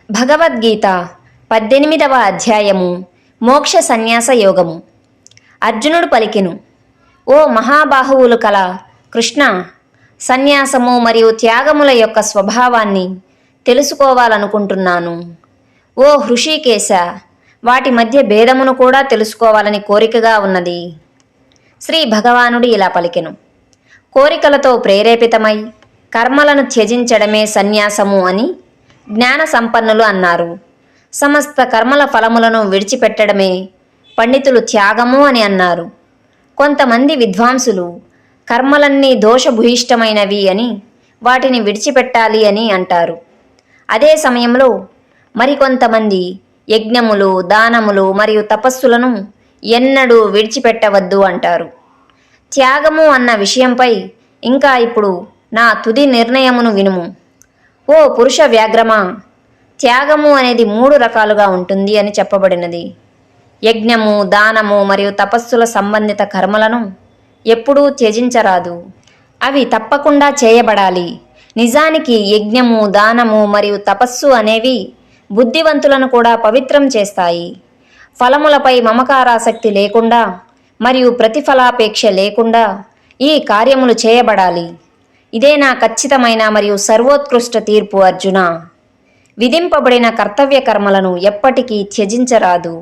భగవద్గీత 18వ అధ్యాయము మోక్ష సన్యాస యోగము. అర్జునుడు పలికెను, ఓ మహాబాహువులు కల కృష్ణ, సన్యాసము మరియు త్యాగముల యొక్క స్వభావాన్ని తెలుసుకోవాలనుకుంటున్నాను. ఓ హృషికేశ, వాటి మధ్య భేదమును కూడా తెలుసుకోవాలని కోరికగా ఉన్నది. శ్రీ భగవానుడు ఇలా పలికెను, కోరికలతో ప్రేరేపితమై కర్మలను త్యజించడమే సన్యాసము అని జ్ఞాన సంపన్నులు అన్నారు. సమస్త కర్మల ఫలములను విడిచిపెట్టడమే పండితులు త్యాగము అని అన్నారు. కొంతమంది విద్వాంసులు కర్మలన్నీ దోషభూయిష్టమైనవి అని వాటిని విడిచిపెట్టాలి అని అంటారు. అదే సమయంలో మరికొంతమంది యజ్ఞములు, దానములు మరియు తపస్సులను ఎన్నడూ విడిచిపెట్టవద్దు అంటారు. త్యాగము అన్న విషయంపై ఇంకా ఇప్పుడు నా తుది నిర్ణయమును వినుము. ఓ పురుష వ్యాఘ్రమా, త్యాగము అనేది 3 రకాలుగా ఉంటుంది అని చెప్పబడినది. యజ్ఞము, దానము మరియు తపస్సుల సంబంధిత కర్మలను ఎప్పుడూ త్యజించరాదు. అవి తప్పకుండా చేయబడాలి. నిజానికి యజ్ఞము, దానము మరియు తపస్సు అనేవి బుద్ధివంతులను కూడా పవిత్రం చేస్తాయి. ఫలములపై మమకారాసక్తి లేకుండా మరియు ప్రతిఫలాపేక్ష లేకుండా ఈ కార్యములు చేయబడాలి. ఇదే నా ఖచ్చితమైన మరియు సర్వోత్కృష్ట తీర్పు అర్జున. విధింపబడిన కర్తవ్య కర్మలను ఎప్పటికీ త్యజించరాదు.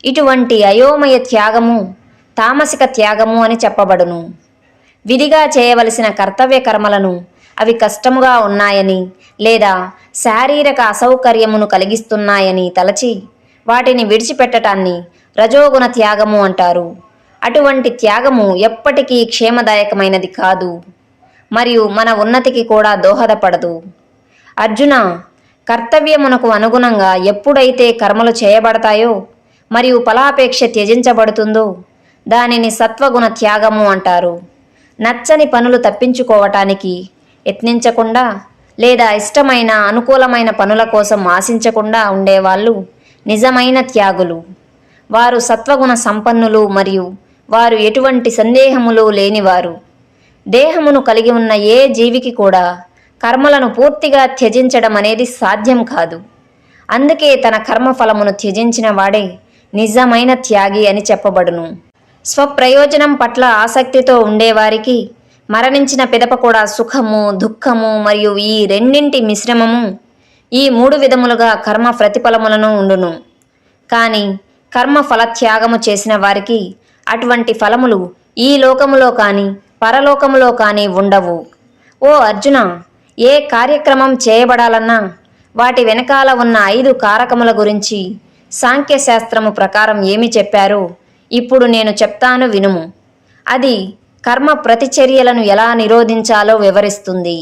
ఇటువంటి అయోమయ త్యాగము తామసిక త్యాగము అని చెప్పబడును. విధిగా చేయవలసిన కర్తవ్య కర్మలను అవి కష్టముగా ఉన్నాయని లేదా శారీరక అసౌకర్యమును కలిగిస్తున్నాయని తలచి వాటిని విడిచిపెట్టటాన్ని రజోగుణ త్యాగము అంటారు. అటువంటి త్యాగము ఎప్పటికీ క్షేమదాయకమైనది కాదు మరియు మన ఉన్నతికి కూడా దోహదపడదు. అర్జున, కర్తవ్యమునకు అనుగుణంగా ఎప్పుడైతే కర్మలు చేయబడతాయో మరియు ఫలాపేక్ష త్యజించబడుతుందో దానిని సత్వగుణ త్యాగము అంటారు. నచ్చని పనులు తప్పించుకోవటానికి యత్నించకుండా లేదా ఇష్టమైన అనుకూలమైన పనుల కోసం ఆశించకుండా ఉండేవాళ్ళు నిజమైన త్యాగులు. వారు సత్వగుణ సంపన్నులు మరియు వారు ఎటువంటి సందేహములు లేనివారు. దేహమును కలిగి ఉన్న ఏ జీవికి కూడా కర్మలను పూర్తిగా త్యజించడం అనేది సాధ్యం కాదు. అందుకే తన కర్మఫలమును త్యజించిన వాడే నిజమైన త్యాగి అని చెప్పబడును. స్వప్రయోజనం పట్ల ఆసక్తితో ఉండేవారికి మరణించిన పిదప కూడా సుఖము, దుఃఖము మరియు ఈ రెండింటి మిశ్రమము ఈ 3 విధములుగా కర్మ ప్రతిఫలములను ఉండును. కానీ కర్మ ఫలత్యాగము చేసిన వారికి అటువంటి ఫలములు ఈ లోకములో కానీ పరలోకములో కానీ ఉండవు. ఓ అర్జున, ఏ కార్యక్రమం చేయబడాలన్నా వాటి వెనకాల ఉన్న 5 కారకముల గురించి సాంఖ్యశాస్త్రము ప్రకారం ఏమి చెప్పారో ఇప్పుడు నేను చెప్తాను వినుము. అది కర్మ ప్రతిచర్యలను ఎలా నిరోధించాలో వివరిస్తుంది.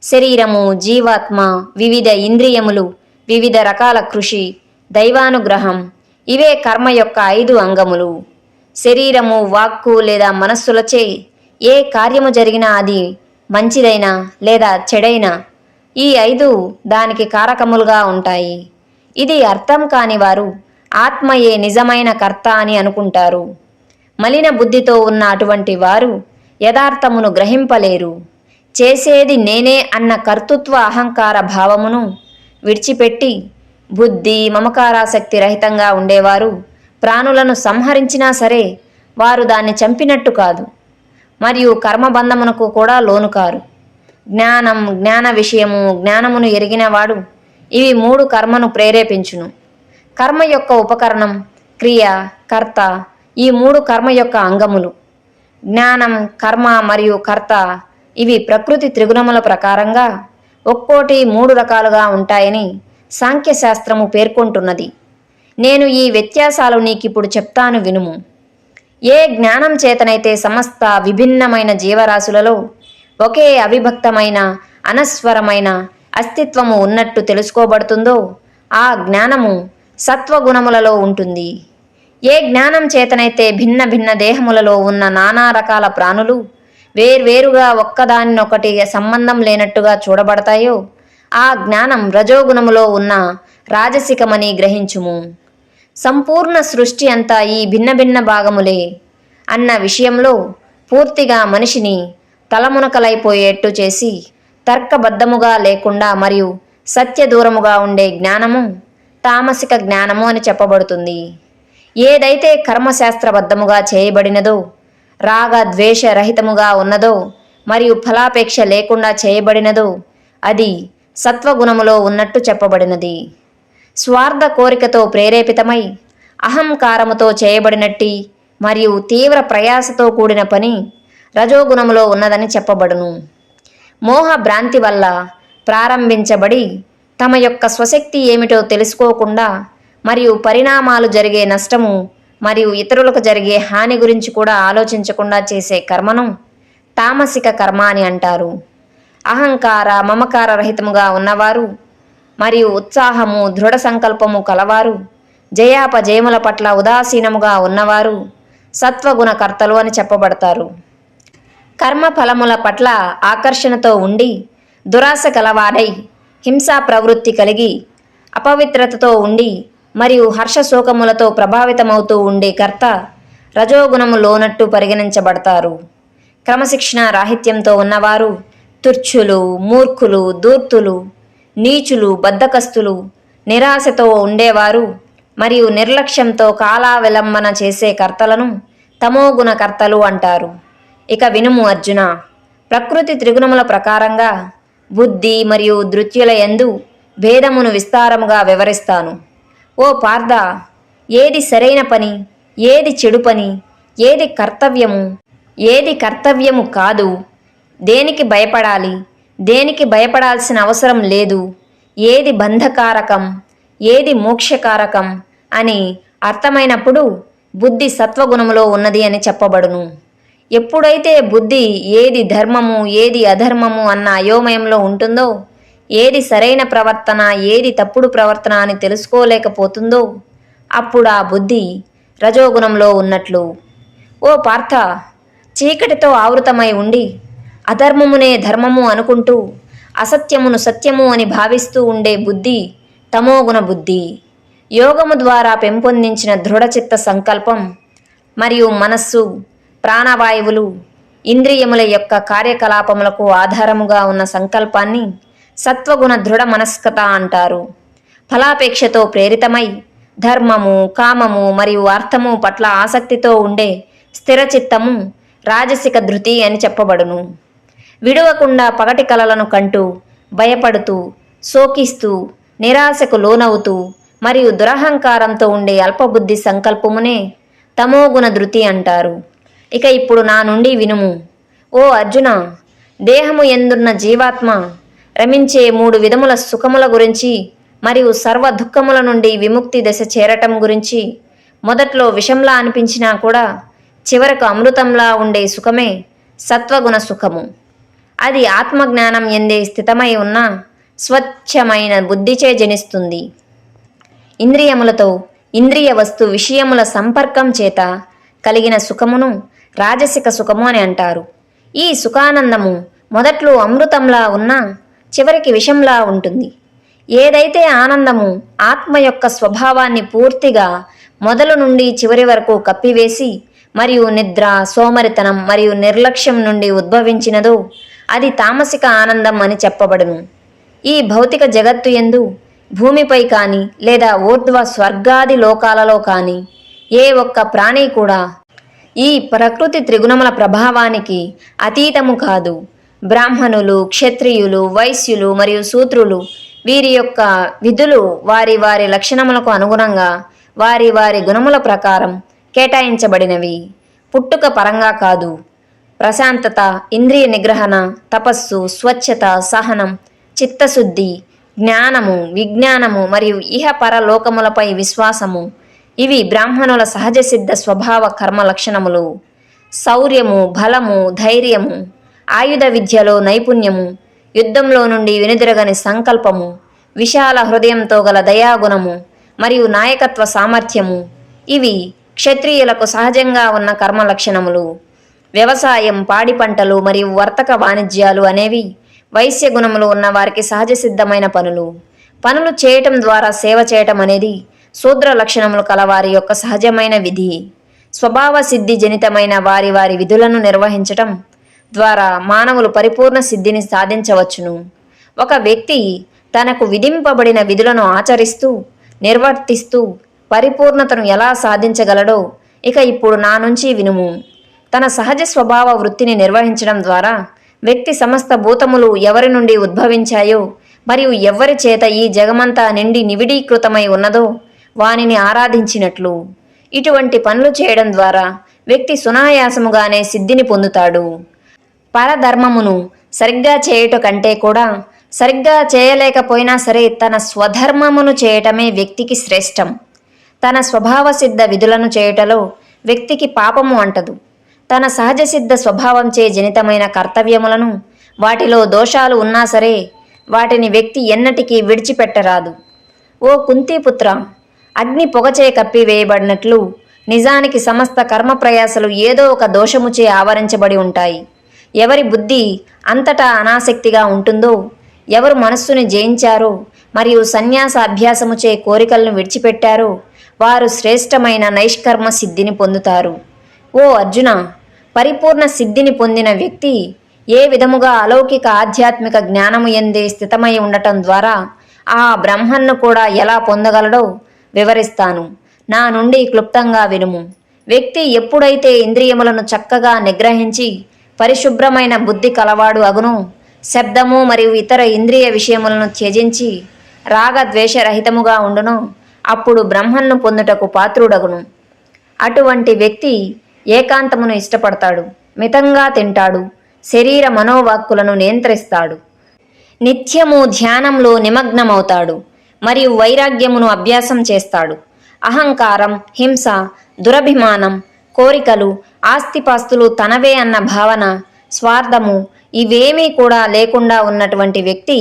శరీరము, జీవాత్మ, వివిధ ఇంద్రియములు, వివిధ రకాల కృషి, దైవానుగ్రహం, ఇవే కర్మ యొక్క 5 అంగములు. శరీరము, వాక్కు లేదా మనస్సులచే ఏ కార్యము జరిగినా అది మంచిదైనా లేదా చెడైనా ఈ 5 దానికి కారకములుగా ఉంటాయి. ఇది అర్థం కాని వారు ఆత్మయే నిజమైన కర్త అని అనుకుంటారు. మలిన బుద్ధితో ఉన్న అటువంటి వారు యథార్థమును గ్రహింపలేరు. చేసేది నేనే అన్న కర్తృత్వ అహంకార భావమును విడిచిపెట్టి బుద్ధి, మమకారాసక్తి రహితంగా ఉండేవారు ప్రాణులను సంహరించినా సరే వారు దాన్ని చంపినట్టు కాదు మరియు కర్మబంధమునకు కూడా లోను కారు. జ్ఞానం, జ్ఞాన విషయము, జ్ఞానమును ఎరిగినవాడు ఇవి 3 కర్మను ప్రేరేపించును. కర్మ యొక్క ఉపకరణం, క్రియ, కర్త, ఈ 3 కర్మ యొక్క అంగములు. జ్ఞానం, కర్మ మరియు కర్త ఇవి ప్రకృతి త్రిగుణముల ప్రకారంగా ఒక్కోటి 3 రకాలుగా ఉంటాయని సాంఖ్యశాస్త్రము పేర్కొంటున్నది. నేను ఈ వ్యత్యాసాలు నీకిప్పుడు చెప్తాను వినుము. ఏ జ్ఞానం చేతనైతే సమస్త విభిన్నమైన జీవరాశులలో ఒకే అవిభక్తమైన అనస్వరమైన అస్తిత్వము ఉన్నట్టు తెలుసుకోబడుతుందో ఆ జ్ఞానము సత్వగుణములలో ఉంటుంది. ఏ జ్ఞానం చేతనైతే భిన్న భిన్న దేహములలో ఉన్న నానా రకాల ప్రాణులు వేర్వేరుగా ఒక్కదానినొకటి సంబంధం లేనట్టుగా చూడబడతాయో ఆ జ్ఞానం రజోగుణములో ఉన్న రాజసికమని గ్రహించుము. సంపూర్ణ సృష్టి అంతా ఈ భిన్న భిన్న భాగములే అన్న విషయంలో పూర్తిగా మనిషిని తలమునకలైపోయేట్టు చేసి తర్కబద్ధముగా లేకుండా మరియు సత్య దూరముగా ఉండే జ్ఞానము తామసిక జ్ఞానము అని చెప్పబడుతుంది. ఏదైతే కర్మశాస్త్రబద్ధముగా చేయబడినదో, రాగ ద్వేష రహితముగా ఉన్నదో మరియు ఫలాపేక్ష లేకుండా చేయబడినదో అది సత్వగుణములో ఉన్నట్టు చెప్పబడినది. స్వార్థ కోరికతో ప్రేరేపితమై అహంకారముతో చేయబడినట్టి మరియు తీవ్ర ప్రయాసతో కూడిన పని రజోగుణములో ఉన్నదని చెప్పబడును. మోహ భ్రాంతి వల్ల ప్రారంభించబడి తమ యొక్క స్వశక్తి ఏమిటో తెలుసుకోకుండా మరియు పరిణామాలు జరిగే నష్టము మరియు ఇతరులకు జరిగే హాని గురించి కూడా ఆలోచించకుండా చేసే కర్మను తామసిక కర్మ అని అంటారు. అహంకార మమకార రహితముగా ఉన్నవారు మరియు ఉత్సాహము దృఢ సంకల్పము కలవారు, జయాపజయముల పట్ల ఉదాసీనముగా ఉన్నవారు సత్వగుణ కర్తలు అని చెప్పబడతారు. కర్మ ఫలముల పట్ల ఆకర్షణతో ఉండి దురాశ కలవాడై హింసా ప్రవృత్తి కలిగి అపవిత్రతతో ఉండి మరియు హర్షశోకములతో ప్రభావితమవుతూ ఉండే కర్త రజోగుణము లోనట్టు పరిగణించబడతారు. క్రమశిక్షణ రాహిత్యంతో ఉన్నవారు తుర్చులు, మూర్ఖులు, దూర్తులు, నీచులు, బద్ధకస్తులు, నిరాశతో ఉండేవారు మరియు నిర్లక్ష్యంతో కాలావిలంబన చేసే కర్తలను తమోగుణ కర్తలు అంటారు. ఇక వినుము అర్జున, ప్రకృతి త్రిగుణముల ప్రకారంగా బుద్ధి మరియు ధృత్యుల యందు భేదమును విస్తారముగా వివరిస్తాను. ఓ పార్థ, ఏది సరైన పని, ఏది చెడు పని, ఏది కర్తవ్యము, ఏది కర్తవ్యము కాదు, దేనికి భయపడాలి, దేనికి భయపడాల్సిన అవసరం లేదు, ఏది బంధకారకం, ఏది మోక్షకారకం అని అర్థమైనప్పుడు బుద్ధి సత్వగుణములో ఉన్నది అని చెప్పబడును. ఎప్పుడైతే బుద్ధి ఏది ధర్మము ఏది అధర్మము అన్న అయోమయంలో ఉంటుందో, ఏది సరైన ప్రవర్తన ఏది తప్పుడు ప్రవర్తన అని తెలుసుకోలేకపోతుందో అప్పుడు ఆ బుద్ధి రజోగుణంలో ఉన్నట్లు. ఓ పార్థ, చీకటితో ఆవృతమై ఉండి అధర్మమునే ధర్మము అనుకుంటూ అసత్యమును సత్యము అని భావిస్తూ ఉండే బుద్ధి తమోగుణ బుద్ధి. యోగము ద్వారా పెంపొందించిన దృఢచిత్త సంకల్పం మరియు మనస్సు, ప్రాణవాయువులు, ఇంద్రియముల యొక్క కార్యకలాపములకు ఆధారముగా ఉన్న సంకల్పాన్ని సత్వగుణ దృఢ మనస్కత అంటారు. ఫలాపేక్షతో ప్రేరితమై ధర్మము, కామము మరియు అర్థము పట్ల ఆసక్తితో ఉండే స్థిరచిత్తము రాజసిక ధృతి అని చెప్పబడును. విడవకుండా పగటి కలలను కంటూ భయపడుతూ శోకిస్తూ నిరాశకు లోనవుతూ మరియు దురహంకారంతో ఉండే అల్పబుద్ధి సంకల్పమునే తమోగుణ ధృతి అంటారు. ఇక ఇప్పుడు నా నుండి వినుము. ఓ అర్జున, దేహము ఎందున్న జీవాత్మ రమించే 3 విధముల సుఖముల గురించి మరియు సర్వ దుఃఖముల నుండి విముక్తి దశ చేరటం గురించి మొదట్లో విషంలా అనిపించినా కూడా చివరకు అమృతంలా ఉండే సుఖమే సత్వగుణ సుఖము. అది ఆత్మజ్ఞానం ఎందే స్థితమై ఉన్న స్వచ్ఛమైన బుద్ధిచే జనిస్తుంది. ఇంద్రియములతో ఇంద్రియ వస్తు విషయముల సంపర్కం చేత కలిగిన సుఖమును రాజసిక సుఖము అని అంటారు. ఈ సుఖానందము మొదట్లో అమృతంలా ఉన్నా చివరికి విషంలా ఉంటుంది. ఏదైతే ఆనందము ఆత్మ యొక్క స్వభావాన్ని పూర్తిగా మొదలు నుండి చివరి వరకు కప్పివేసి మరియు నిద్ర, సోమరితనం మరియు నిర్లక్ష్యం నుండి ఉద్భవించినదో అది తామసిక ఆనందం అని చెప్పబడును. ఈ భౌతిక జగత్తు యందు భూమిపై కానీ లేదా ఊర్ధ్వ స్వర్గాది లోకాలలో కానీ ఏ ఒక్క ప్రాణి కూడా ఈ ప్రకృతి త్రిగుణముల ప్రభావానికి అతీతము కాదు. బ్రాహ్మణులు, క్షత్రియులు, వైశ్యులు మరియు శూద్రులు వీరి యొక్క విధులు వారి వారి లక్షణములకు అనుగుణంగా వారి వారి గుణముల ప్రకారం కేటాయించబడినవి. పుట్టుక పరంగా కాదు. ప్రశాంతత, ఇంద్రియ నిగ్రహణ, తపస్సు, స్వచ్ఛత, సహనం, చిత్తశుద్ధి, జ్ఞానము, విజ్ఞానము మరియు ఇహపరలోకములపై విశ్వాసము ఇవి బ్రాహ్మణుల సహజ సిద్ధ స్వభావ కర్మ లక్షణములు. శౌర్యము, బలము, ధైర్యము, ఆయుధ విద్యలో నైపుణ్యము, యుద్ధంలో నుండి వెనుదిరగని సంకల్పము, విశాల హృదయంతో గల దయాగుణము మరియు నాయకత్వ సామర్థ్యము ఇవి క్షత్రియులకు సహజంగా ఉన్న కర్మ లక్షణములు. వ్యవసాయం, పాడి పంటలు మరియు వర్తక వాణిజ్యాలు అనేవి వైశ్య గుణములు ఉన్న వారికి సహజ సిద్ధమైన పనులు చేయటం ద్వారా సేవ చేయటం అనేది శూద్ర లక్షణములు కలవారి యొక్క సహజమైన విధి. స్వభావ సిద్ధి జనితమైన వారి వారి విధులను నిర్వహించటం ద్వారా మానవులు పరిపూర్ణ సిద్ధిని సాధించవచ్చును. ఒక వ్యక్తి తనకు విధింపబడిన విధులను ఆచరిస్తూ నిర్వర్తిస్తూ పరిపూర్ణతను ఎలా సాధించగలడో ఇక ఇప్పుడు నా నుంచి వినుము. తన సహజ స్వభావ వృత్తిని నిర్వహించడం ద్వారా వ్యక్తి సమస్త భూతములు ఎవరి నుండి ఉద్భవించాయో మరియు ఎవ్వరి చేత ఈ జగమంతా నిండి నివిడీకృతమై ఉన్నదో వానిని ఆరాధించినట్లు ఇటువంటి పనులు చేయడం ద్వారా వ్యక్తి సునాయాసముగానే సిద్ధిని పొందుతాడు. పరధర్మమును సరిగ్గా చేయుట కంటే కూడా సరిగ్గా చేయలేకపోయినా సరే తన స్వధర్మమును చేయటమే వ్యక్తికి శ్రేష్టం. తన స్వభావ సిద్ధ విధులను చేయుటలో వ్యక్తికి పాపము అంటదు. తన సహజ సిద్ధ స్వభావంచే జనితమైన కర్తవ్యములను వాటిలో దోషాలు ఉన్నా సరే వాటిని వ్యక్తి ఎన్నటికీ విడిచిపెట్టరాదు. ఓ కుంతీపుత్ర, అగ్ని పొగచే కప్పివేయబడినట్లు నిజానికి సమస్త కర్మ ప్రయాసలు ఏదో ఒక దోషముచే ఆవరించబడి ఉంటాయి. ఎవరి బుద్ధి అంతటా అనాసక్తిగా ఉంటుందో, ఎవరు మనస్సుని జయించారో మరియు సన్యాస అభ్యాసముచే కోరికలను విడిచిపెట్టారో వారు శ్రేష్టమైన నైష్కర్మ సిద్ధిని పొందుతారు. ఓ అర్జున, పరిపూర్ణ సిద్ధిని పొందిన వ్యక్తి ఏ విధముగా అలౌకిక ఆధ్యాత్మిక జ్ఞానము యందే స్థితమై ఉండటం ద్వారా ఆ బ్రహ్మన్ను కూడా ఎలా పొందగలడో వివరిస్తాను. నా నుండి క్లుప్తంగా వినుము. వ్యక్తి ఎప్పుడైతే ఇంద్రియములను చక్కగా నిగ్రహించి పరిశుభ్రమైన బుద్ధి కలవాడు అగును, శబ్దము మరియు ఇతర ఇంద్రియ విషయములను త్యజించి రాగద్వేషరహితముగా ఉండును, అప్పుడు బ్రహ్మన్ను పొందుటకు పాత్రుడగును. అటువంటి వ్యక్తి ఏకాంతమును ఇష్టపడతాడు, మితంగా తింటాడు, శరీర మనోవాక్కులను నియంత్రిస్తాడు, నిత్యము ధ్యానంలో నిమగ్నమవుతాడు మరియు వైరాగ్యమును అభ్యాసం చేస్తాడు. అహంకారం, హింస, దురభిమానం, కోరికలు, ఆస్తిపాస్తులు తనవే అన్న భావన, స్వార్థము ఇవేమీ కూడా లేకుండా ఉన్నటువంటి వ్యక్తి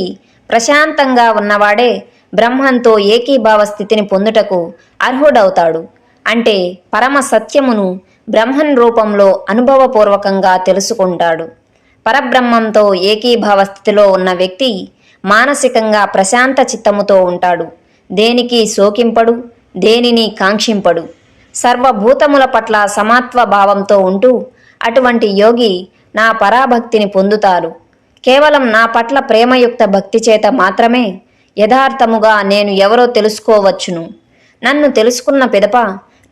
ప్రశాంతంగా ఉన్నవాడే బ్రహ్మంతో ఏకీభావ స్థితిని పొందుటకు అర్హుడవుతాడు. అంటే పరమ సత్యమును బ్రహ్మన్ రూపంలో అనుభవపూర్వకంగా తెలుసుకుంటాడు. పరబ్రహ్మంతో ఏకీభావ స్థితిలో ఉన్న వ్యక్తి మానసికంగా ప్రశాంత చిత్తముతో ఉంటాడు. దేనికి శోకింపడు, దేనిని కాంక్షింపడు. సర్వభూతముల పట్ల సమాత్వ భావంతో ఉంటూ అటువంటి యోగి నా పరాభక్తిని పొందుతారు. కేవలం నా పట్ల ప్రేమయుక్త భక్తి చేత మాత్రమే యథార్థముగా నేను ఎవరో తెలుసుకోవచ్చును. నన్ను తెలుసుకున్న పిదప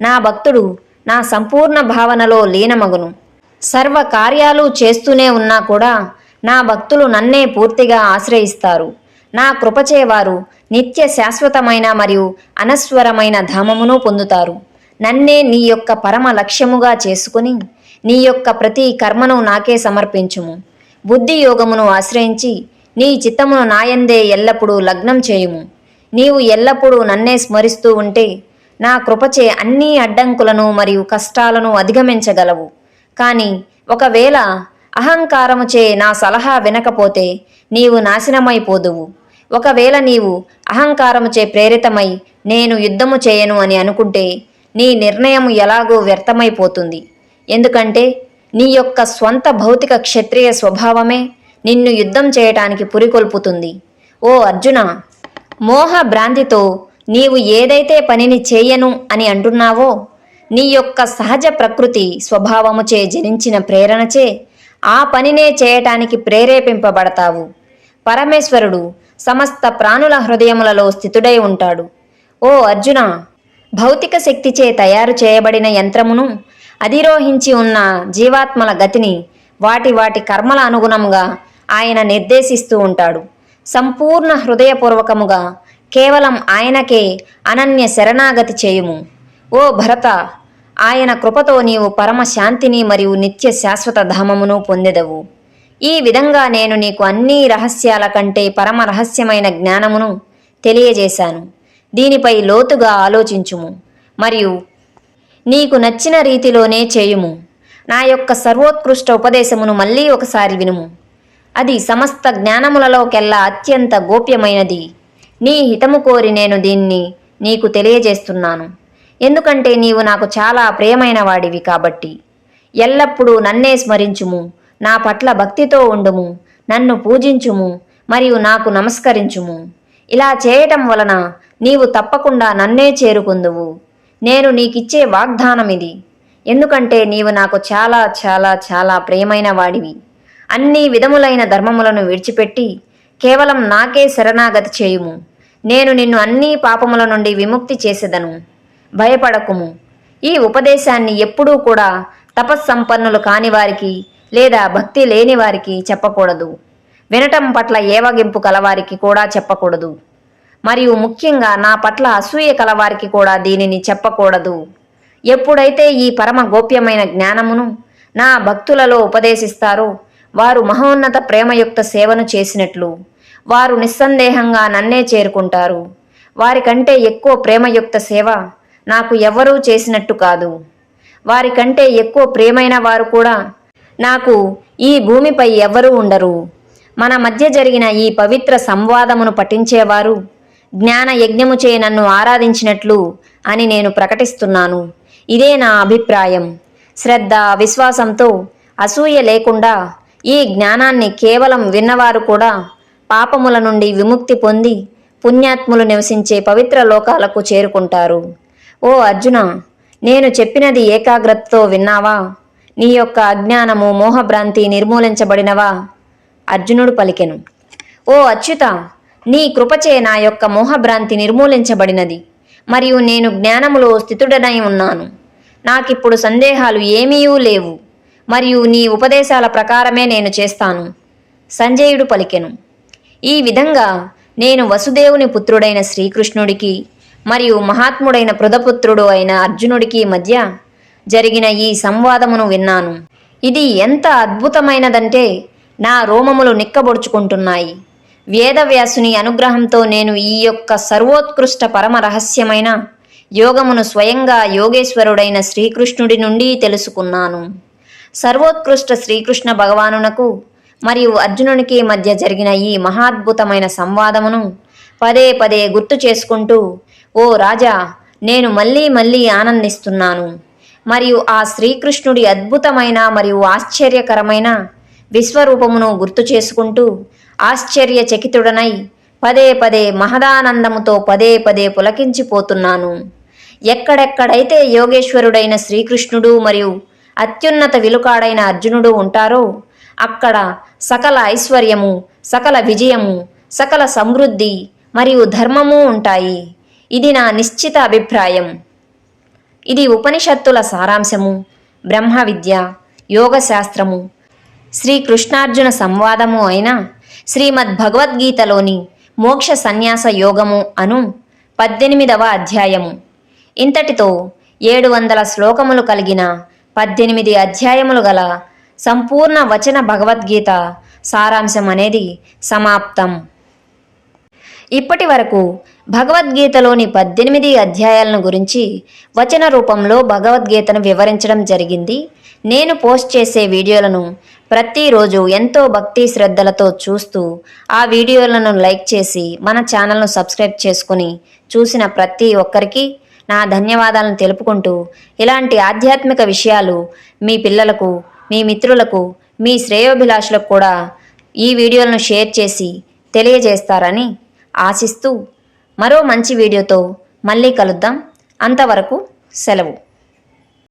నా భక్తుడు నా సంపూర్ణ భావనలో లీనమగును. సర్వ కార్యాలు చేస్తూనే ఉన్నా కూడా నా భక్తులు నన్నే పూర్తిగా ఆశ్రయిస్తారు. నా కృపచేవారు నిత్య శాశ్వతమైన మరియు అనస్వరమైన ధామమును పొందుతారు. నన్నే నీ యొక్క పరమ లక్ష్యముగా చేసుకుని నీ యొక్క ప్రతి కర్మను నాకే సమర్పించుము. బుద్ధి యోగమును ఆశ్రయించి నీ చిత్తమును నాయందే ఎల్లప్పుడూ లగ్నం చేయుము. నీవు ఎల్లప్పుడూ నన్నే స్మరిస్తూ ఉంటే నా కృపచే అన్ని అడ్డంకులను మరియు కష్టాలను అధిగమించగలవు. కానీ ఒకవేళ అహంకారముచే నా సలహా వినకపోతే నీవు నాశనమైపోదువు. ఒకవేళ నీవు అహంకారముచే ప్రేరితమై నేను యుద్ధము చేయను అని అనుకుంటే నీ నిర్ణయం ఎలాగో వ్యర్థమైపోతుంది. ఎందుకంటే నీ యొక్క స్వంత భౌతిక క్షత్రియ స్వభావమే నిన్ను యుద్ధం చేయటానికి పురికొల్పుతుంది. ఓ అర్జున, మోహ భ్రాంతితో నీవు ఏదైతే పనిని చేయను అని అంటున్నావో నీ యొక్క సహజ ప్రకృతి స్వభావముచే జనించిన ప్రేరణచే ఆ పనినే చేయటానికి ప్రేరేపింపబడతావు. పరమేశ్వరుడు సమస్త ప్రాణుల హృదయములలో స్థితుడై ఉంటాడు. ఓ అర్జున, భౌతిక శక్తిచే తయారు చేయబడిన యంత్రమును అధిరోహించి ఉన్న జీవాత్మల గతిని వాటి వాటి కర్మల అనుగుణంగా ఆయన నిర్దేశిస్తూ ఉంటాడు. సంపూర్ణ హృదయపూర్వకముగా కేవలం ఆయనకే అనన్య శరణాగతి చేయుము. ఓ భరత, ఆయన కృపతో నీవు పరమ శాంతిని మరియు నిత్య శాశ్వత ధామమును పొందెదవు. ఈ విధంగా నేను నీకు అన్ని రహస్యాల కంటే పరమ రహస్యమైన జ్ఞానమును తెలియజేశాను. దీనిపై లోతుగా ఆలోచించుము మరియు నీకు నచ్చిన రీతిలోనే చేయుము. నా యొక్క సర్వోత్కృష్ట ఉపదేశమును మళ్ళీ ఒకసారి వినుము. అది సమస్త జ్ఞానములలోకెల్లా అత్యంత గోప్యమైనది. నీ హితము కోరి నేను దీన్ని నీకు తెలియజేస్తున్నాను. ఎందుకంటే నీవు నాకు చాలా ప్రియమైన వాడివి కాబట్టి. ఎల్లప్పుడూ నన్నే స్మరించుము, నా పట్ల భక్తితో ఉండుము, నన్ను పూజించుము మరియు నాకు నమస్కరించుము. ఇలా చేయటం వలన నీవు తప్పకుండా నన్నే చేరుకుందువు. నేను నీకిచ్చే వాగ్దానం ఇది. ఎందుకంటే నీవు నాకు చాలా చాలా చాలా ప్రియమైన వాడివి. అన్ని విధములైన ధర్మములను విడిచిపెట్టి కేవలం నాకే శరణాగతి చేయుము. నేను నిన్ను అన్ని పాపముల నుండి విముక్తి చేసేదను. భయపడకుము. ఈ ఉపదేశాన్ని ఎప్పుడూ కూడా తపస్సంపన్నులు కాని వారికి లేదా భక్తి లేని వారికి చెప్పకూడదు. వినటం పట్ల ఏవగింపు కలవారికి కూడా చెప్పకూడదు. మరియు ముఖ్యంగా నా పట్ల అసూయ కలవారికి కూడా దీనిని చెప్పకూడదు. ఎప్పుడైతే ఈ పరమ గోప్యమైన జ్ఞానమును నా భక్తులలో ఉపదేశిస్తారో వారు మహోన్నత ప్రేమయుక్త సేవను చేసినట్లు వారు నిస్సందేహంగా నన్నే చేరుకుంటారు. వారికంటే ఎక్కువ ప్రేమయుక్త సేవ నాకు ఎవ్వరూ చేసినట్టు కాదు. వారికంటే ఎక్కువ ప్రేమైన వారు కూడా నాకు ఈ భూమిపై ఎవ్వరూ ఉండరు. మన మధ్య జరిగిన ఈ పవిత్ర సంవాదమును పఠించేవారు జ్ఞాన యజ్ఞముచే నన్ను ఆరాధించినట్లు అని నేను ప్రకటిస్తున్నాను. ఇదే నా అభిప్రాయం. శ్రద్ధ, విశ్వాసంతో, అసూయ లేకుండా ఈ జ్ఞానాన్ని కేవలం విన్నవారు కూడా పాపముల నుండి విముక్తి పొంది పుణ్యాత్ములు నివసించే పవిత్ర లోకాలకు చేరుకుంటారు. ఓ అర్జున, నేను చెప్పినది ఏకాగ్రతతో విన్నావా? నీ యొక్క అజ్ఞానము, మోహభ్రాంతి నిర్మూలించబడినవా? అర్జునుడు పలికెను. ఓ అచ్యుత, నీ కృపచే నా యొక్క మోహభ్రాంతి నిర్మూలించబడినది మరియు నేను జ్ఞానములో స్థితుడనై ఉన్నాను. నాకిప్పుడు సందేహాలు ఏమీయూ లేవు మరియు నీ ఉపదేశాల ప్రకారమే నేను చేస్తాను. సంజయుడు పలికెను. ఈ విధంగా నేను వసుదేవుని పుత్రుడైన శ్రీకృష్ణుడికి మరియు మహాత్ముడైన పృథపుత్రుడు అయిన అర్జునుడికి మధ్య జరిగిన ఈ సంవాదమును విన్నాను. ఇది ఎంత అద్భుతమైనదంటే నా రోమములు నిక్కబొడుచుకుంటున్నాయి. వేదవ్యాసుని అనుగ్రహంతో నేను ఈ యొక్క సర్వోత్కృష్ట పరమ రహస్యమైన యోగమును స్వయంగా యోగేశ్వరుడైన శ్రీకృష్ణుడి నుండి తెలుసుకున్నాను. సర్వోత్కృష్ట శ్రీకృష్ణ భగవానునకు మరియు అర్జునునికి మధ్య జరిగిన ఈ మహాద్భుతమైన సంవాదమును పదే పదే గుర్తు చేసుకుంటూ, ఓ రాజా, నేను మళ్ళీ మళ్ళీ ఆనందిస్తున్నాను. మరియు ఆ శ్రీకృష్ణుడి అద్భుతమైన మరియు ఆశ్చర్యకరమైన విశ్వరూపమును గుర్తు చేసుకుంటూ ఆశ్చర్యచకితుడనై పదే పదే మహదానందముతో పదే పదే పులకించిపోతున్నాను. ఎక్కడెక్కడైతే యోగేశ్వరుడైన శ్రీకృష్ణుడు మరియు అత్యున్నత విలుకాడైన అర్జునుడు ఉంటారో అక్కడ సకల ఐశ్వర్యము, సకల విజయము, సకల సమృద్ధి మరియు ధర్మము ఉంటాయి. ఇది నా నిశ్చిత అభిప్రాయం. ఇది ఉపనిషత్తుల సారాంశము, బ్రహ్మ విద్య, యోగశాస్త్రము, శ్రీకృష్ణార్జున సంవాదము అయిన శ్రీమద్ భగవద్గీతలోని మోక్ష సన్యాస యోగము అను 18వ అధ్యాయము. ఇంతటితో 700 శ్లోకములు కలిగిన 18 అధ్యాయములు గల సంపూర్ణ వచన భగవద్గీత సారాంశం అనేది సమాప్తం. ఇప్పటి వరకు భగవద్గీతలోని 18 అధ్యాయాలను గురించి వచన రూపంలో భగవద్గీతను వివరించడం జరిగింది. నేను పోస్ట్ చేసే వీడియోలను ప్రతిరోజు ఎంతో భక్తి శ్రద్ధలతో చూస్తూ ఆ వీడియోలను లైక్ చేసి మన ఛానల్ను సబ్స్క్రైబ్ చేసుకుని చూసిన ప్రతి ఒక్కరికి నా ధన్యవాదాలను తెలుపుకుంటూ, ఇలాంటి ఆధ్యాత్మిక విషయాలు మీ పిల్లలకు, మీ మిత్రులకు, మీ శ్రేయోభిలాషులకు కూడా ఈ వీడియోలను షేర్ చేసి తెలియజేస్తారని ఆశిస్తూ మరో మంచి వీడియోతో మళ్ళీ కలుద్దాం. అంతవరకు సెలవు.